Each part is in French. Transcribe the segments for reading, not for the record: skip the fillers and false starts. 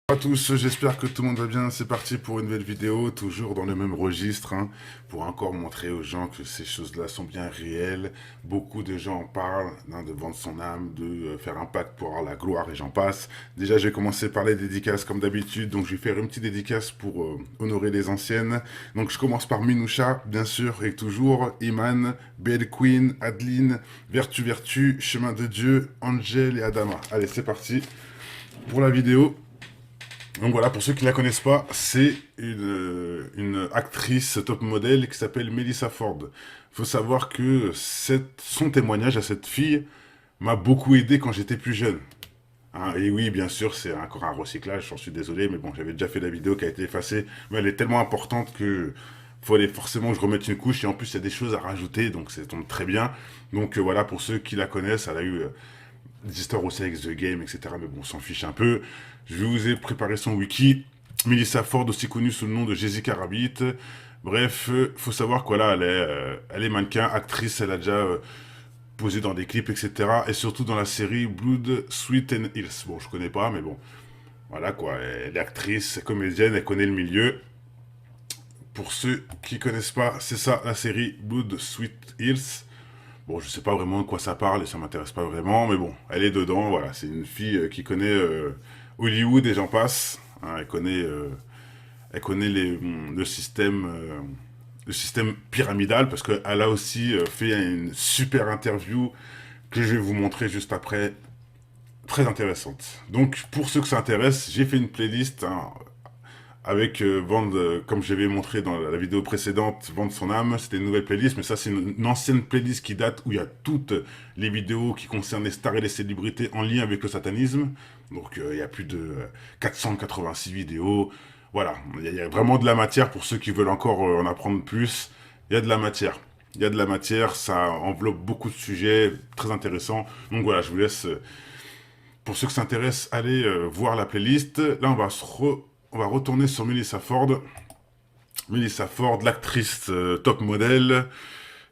Bonjour à tous, j'espère que tout le monde va bien. C'est parti pour une nouvelle vidéo, toujours dans le même registre, pour encore montrer aux gens que ces choses-là sont bien réelles. Beaucoup de gens en parlent, de vendre son âme, de faire un pacte pour avoir la gloire et j'en passe. Déjà, je vais commencer par les dédicaces comme d'habitude, donc je vais faire une petite dédicace pour honorer les anciennes. Donc je commence par Minoucha, bien sûr, et toujours, Iman, Belle Queen, Adeline, Vertu Vertu, Chemin de Dieu, Angel et Adama. Allez, c'est parti pour la vidéo. Donc voilà, pour ceux qui ne la connaissent pas, c'est une actrice top modèle qui s'appelle Melissa Ford. Il faut savoir que son témoignage à cette fille m'a beaucoup aidé quand j'étais plus jeune. Et oui, bien sûr, c'est encore un recyclage, j'en suis désolé, mais bon, j'avais déjà fait la vidéo qui a été effacée, mais elle est tellement importante que fallait forcément que je remette une couche, et en plus, il y a des choses à rajouter, donc ça tombe très bien. Donc voilà, pour ceux qui la connaissent, elle a eu des histoires aussi avec The Game, etc. Mais bon, on s'en fiche un peu. Je vous ai préparé son wiki. Melissa Ford, aussi connue sous le nom de Jessica Rabbit. Bref, faut savoir que voilà, elle est mannequin, actrice, elle a déjà posé dans des clips, etc. Et surtout dans la série Blood, Sweat and Hills. Bon, je connais pas, mais bon, voilà quoi. Elle est actrice, comédienne, elle connaît le milieu. Pour ceux qui connaissent pas, c'est ça, la série Blood, Sweat Hills. Bon, je sais pas vraiment de quoi ça parle et ça m'intéresse pas vraiment, mais bon, elle est dedans, voilà. C'est une fille qui connaît Hollywood et j'en passe. Elle connaît le système pyramidal parce qu'elle a aussi fait une super interview que je vais vous montrer juste après, très intéressante. Donc, pour ceux que ça intéresse, j'ai fait une playlist avec vendre, comme je l'avais montré dans la vidéo précédente, vendre son âme, c'était une nouvelle playlist, mais ça c'est une ancienne playlist qui date où il y a toutes les vidéos qui concernent les stars et les célébrités en lien avec le satanisme. Donc il y a plus de 486 vidéos. Voilà, il y a vraiment de la matière pour ceux qui veulent encore en apprendre plus. Il y a de la matière. Il y a de la matière, ça enveloppe beaucoup de sujets très intéressants. Donc voilà, je vous laisse, pour ceux qui s'intéressent, aller voir la playlist. Là, on va retourner sur Melissa Ford. Melissa Ford, l'actrice top modèle,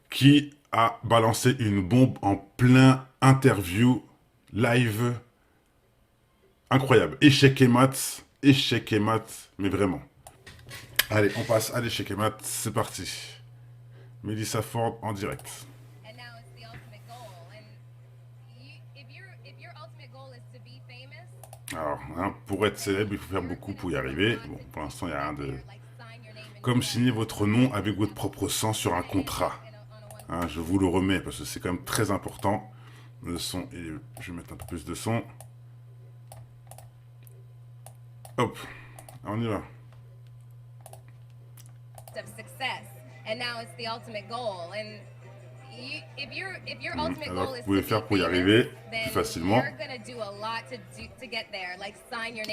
qui a balancé une bombe en plein interview live. Incroyable. Échec et mat, mais vraiment. Allez, on passe à l'échec et mat, c'est parti. Melissa Ford en direct. Alors, pour être célèbre, il faut faire beaucoup pour y arriver. Bon, pour l'instant, il n'y a rien de... Comme signer votre nom avec votre propre sang sur un contrat. Je vous le remets parce que c'est quand même très important. Le son, je vais mettre un peu plus de son. Hop, on y va. Alors, vous pouvez faire pour y arriver plus facilement.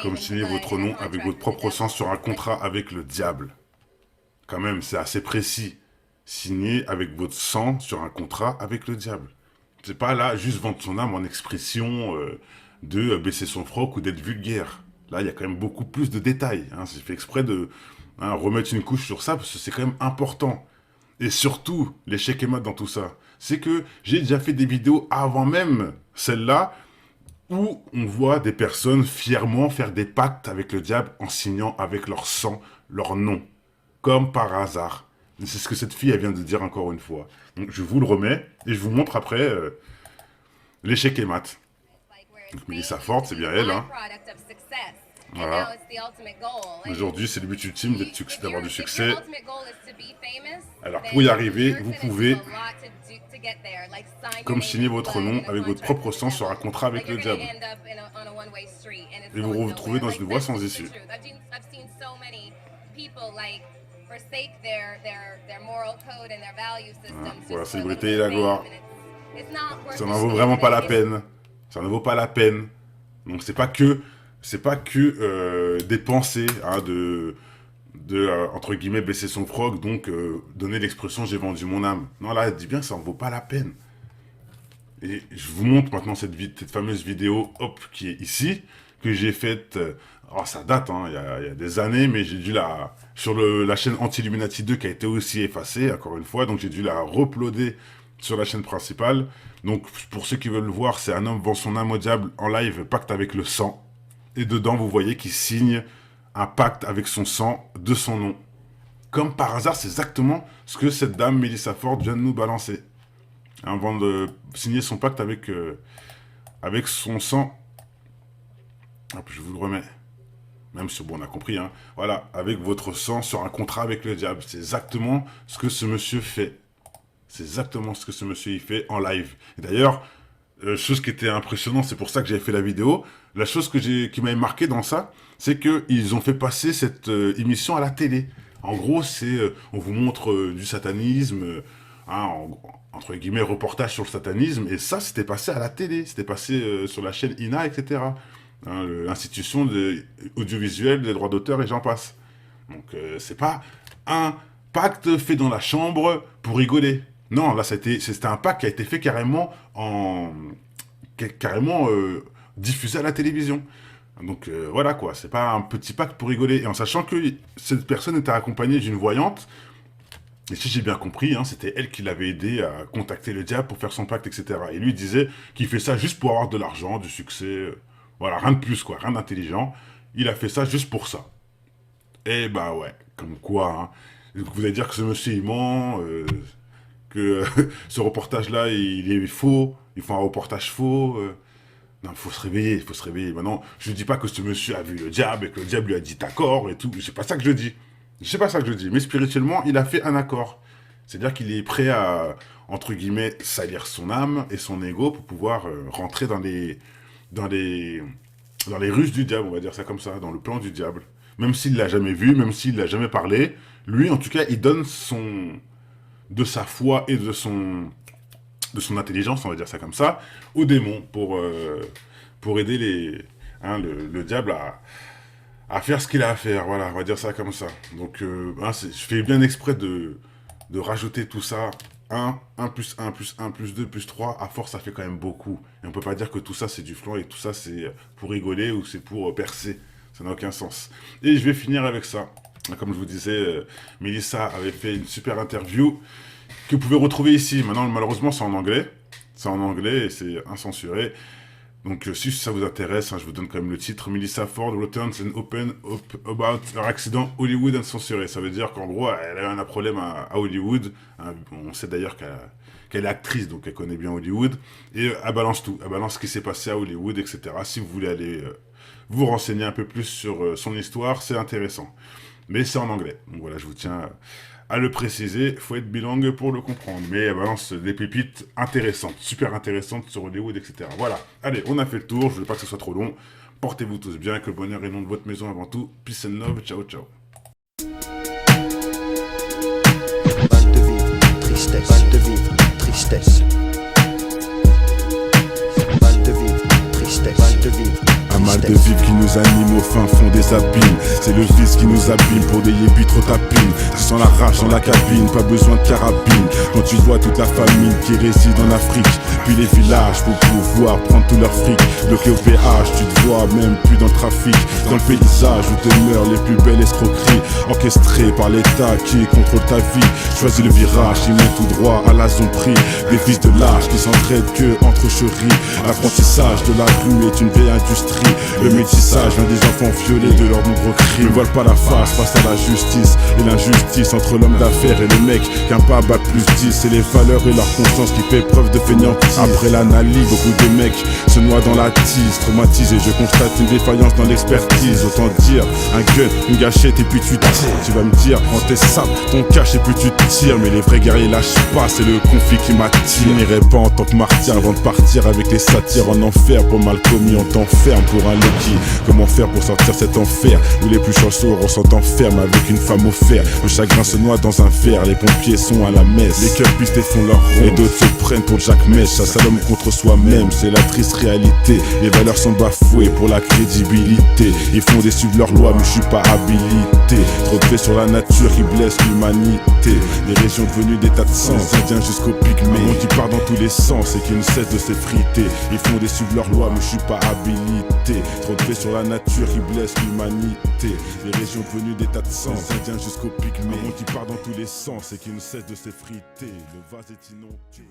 Comme signer votre nom avec votre propre sang sur un contrat avec le diable. Quand même, c'est assez précis. Signer avec votre sang sur un contrat avec le diable. C'est pas là juste vendre son âme en expression de baisser son froc ou d'être vulgaire. Là, il y a quand même beaucoup plus de détails. J'ai fait exprès de remettre une couche sur ça parce que c'est quand même important. Et surtout, l'échec et mat dans tout ça, c'est que j'ai déjà fait des vidéos avant même celle-là où on voit des personnes fièrement faire des pactes avec le diable en signant avec leur sang, leur nom. Comme par hasard. C'est ce que cette fille, elle vient de dire encore une fois. Donc je vous le remets et je vous montre après l'échec et mat. Donc Melissa Ford, c'est bien elle. Voilà. Aujourd'hui, c'est le but ultime d'avoir du succès. Alors pour y arriver, vous pouvez comme signer votre nom avec votre propre sang sur un contrat avec le diable. Et vous vous retrouvez dans une voie sans issue. Pour la célébrité et la gloire. Ça n'en vaut vraiment pas la peine. Ça ne vaut pas la peine. Donc c'est pas que des pensées entre guillemets baisser son froc, donc donner l'expression j'ai vendu mon âme. Non là, elle dit bien que ça en vaut pas la peine. Et je vous montre maintenant cette fameuse vidéo, hop, qui est ici, que j'ai faite, ça date, il y a des années, mais j'ai dû sur la chaîne Anti-Illuminati 2 qui a été aussi effacée, encore une fois, donc j'ai dû la reploader sur la chaîne principale. Donc pour ceux qui veulent le voir, c'est un homme vend son âme au diable en live, pacte avec le sang. Et dedans, vous voyez qu'il signe un pacte avec son sang de son nom. Comme par hasard, c'est exactement ce que cette dame, Melissa Ford, vient de nous balancer. Avant de signer son pacte avec son sang. Hop, je vous le remets. Même si, bon, on a compris, hein. Voilà, avec votre sang sur un contrat avec le diable. C'est exactement ce que ce monsieur fait. C'est exactement ce que ce monsieur il fait en live. D'ailleurs, chose qui était impressionnante, c'est pour ça que j'avais fait la vidéo. La chose qui m'avait marqué dans ça, c'est qu'ils ont fait passer cette émission à la télé. En gros, on vous montre du satanisme, hein, entre guillemets, reportage sur le satanisme, et ça, c'était passé à la télé. C'était passé sur la chaîne INA, etc. Hein, l'institution audiovisuelle des droits d'auteur, et j'en passe. Donc, c'est pas un pacte fait dans la chambre pour rigoler. Non, là, c'était un pacte qui a été fait carrément diffusé à la télévision. Donc voilà quoi, c'est pas un petit pacte pour rigoler. Et en sachant que cette personne était accompagnée d'une voyante, et si j'ai bien compris, hein, c'était elle qui l'avait aidé à contacter le diable pour faire son pacte, etc. Et lui disait qu'il fait ça juste pour avoir de l'argent, du succès, voilà, rien de plus quoi, rien d'intelligent. Il a fait ça juste pour ça. Et bah ouais, comme quoi, hein. Vous allez dire que ce monsieur il ment, que ce reportage-là, il est faux, ils font un reportage faux. Non, il faut se réveiller, il faut se réveiller. Maintenant, je ne dis pas que ce monsieur a vu le diable et que le diable lui a dit d'accord et tout. C'est pas ça que je dis. C'est pas ça que je dis. Mais spirituellement, il a fait un accord. C'est-à-dire qu'il est prêt à, entre guillemets, salir son âme et son ego pour pouvoir rentrer dans les ruses du diable, on va dire ça comme ça, dans le plan du diable. Même s'il l'a jamais vu, même s'il l'a jamais parlé, lui, en tout cas, il donne de sa foi et de son intelligence, on va dire ça comme ça, aux démons pour aider le diable à faire ce qu'il a à faire. Voilà, on va dire ça comme ça. Donc, hein, je fais bien exprès de rajouter tout ça. 1 plus 1 plus 1 plus 2 plus 3, à force, ça fait quand même beaucoup. Et on peut pas dire que tout ça, c'est du flan et tout ça, c'est pour rigoler ou c'est pour percer. Ça n'a aucun sens. Et je vais finir avec ça. Comme je vous disais, Melissa avait fait une super interview que vous pouvez retrouver ici. Maintenant, malheureusement, c'est en anglais. C'est en anglais et c'est incensuré. Donc, si ça vous intéresse, hein, je vous donne quand même le titre. Melissa Ford returns and open up about her accident Hollywood incensuré. Ça veut dire qu'en gros, elle a eu un problème à Hollywood. Hein, on sait d'ailleurs qu'elle est actrice, donc elle connaît bien Hollywood. Et elle balance tout. Elle balance ce qui s'est passé à Hollywood, etc. Si vous voulez aller vous renseigner un peu plus sur son histoire, c'est intéressant. Mais c'est en anglais. Donc voilà, je vous tiens à le préciser. Il faut être bilingue pour le comprendre. Mais elle balance des pépites intéressantes, super intéressantes sur Hollywood, etc. Voilà. Allez, on a fait le tour. Je ne veux pas que ce soit trop long. Portez-vous tous bien, que le bonheur est le nom de votre maison avant tout. Peace and love. Ciao, ciao. Mal de vivre, tristesse. Mal de vivre, tristesse. Mal de vivre, tristesse. Mal de vivre. Un mal de vivre qui nous anime au fin fond des abîmes. C'est le vice qui nous abîme pour des yébis trop tapines. Tu sens la rage dans la cabine, pas besoin de carabine. Quand tu vois toute la famille qui réside en Afrique, puis les villages pour pouvoir prendre tout leur fric. Bloqué au péage, tu te vois même plus dans le trafic. Dans le paysage où demeurent les plus belles escroqueries, orchestrées par l'État qui contrôle ta vie. Choisis le virage, il mène tout droit à la zombie. Des fils de lâches qui s'entraident que entre chéris. L'apprentissage de la rue est une vieille industrie. Le métissage vient des enfants violés de leurs nombreux crimes. Ne voilent pas la face à la justice et l'injustice entre l'homme d'affaires et le mec qu'un pas bat plus 10. C'est les valeurs et leur conscience qui fait preuve de fainéantise. Après l'analyse, beaucoup de mecs se noient dans la tise. Traumatisé, je constate une défaillance dans l'expertise. Autant dire un gun, une gâchette et puis tu tires. Tu vas me dire, prends tes sables, ton cache et puis tu tires. Mais les vrais guerriers lâchent pas, c'est le conflit qui m'attire. Je n'irai pas en tant que martyr avant de partir avec les satires en enfer. Pour mal commis, on t'enferme pour un Loki. Comment faire pour sortir cet enfer où les plus chanceux ressentent enferme avec une femme au fer. Le chagrin se noie dans un verre, les pompiers sont à la messe. Les cœurs pistés font leur rond et d'autres se prennent pour Jack Mèche. Chasse à l'homme contre soi-même, c'est la triste réalité. Les valeurs sont bafouées pour la crédibilité. Ils font désuivre leurs lois mais je suis pas habilité. Trop de faits sur la nature qui blesse l'humanité. Les régions devenues des tas de sens, indiens jusqu'au pygmée. Un monde qui part dans tous les sens et qui ne cesse de s'effriter. Ils font désuivre leurs lois mais je suis pas habilité. Trop de faits sur la nature qui blesse l'humanité. Les régions devenues des tas de sens, indiens jusqu'au pygmée. Un monde qui part dans tous les sens et qui ne cesse de s'effriter. Le vase est inondé.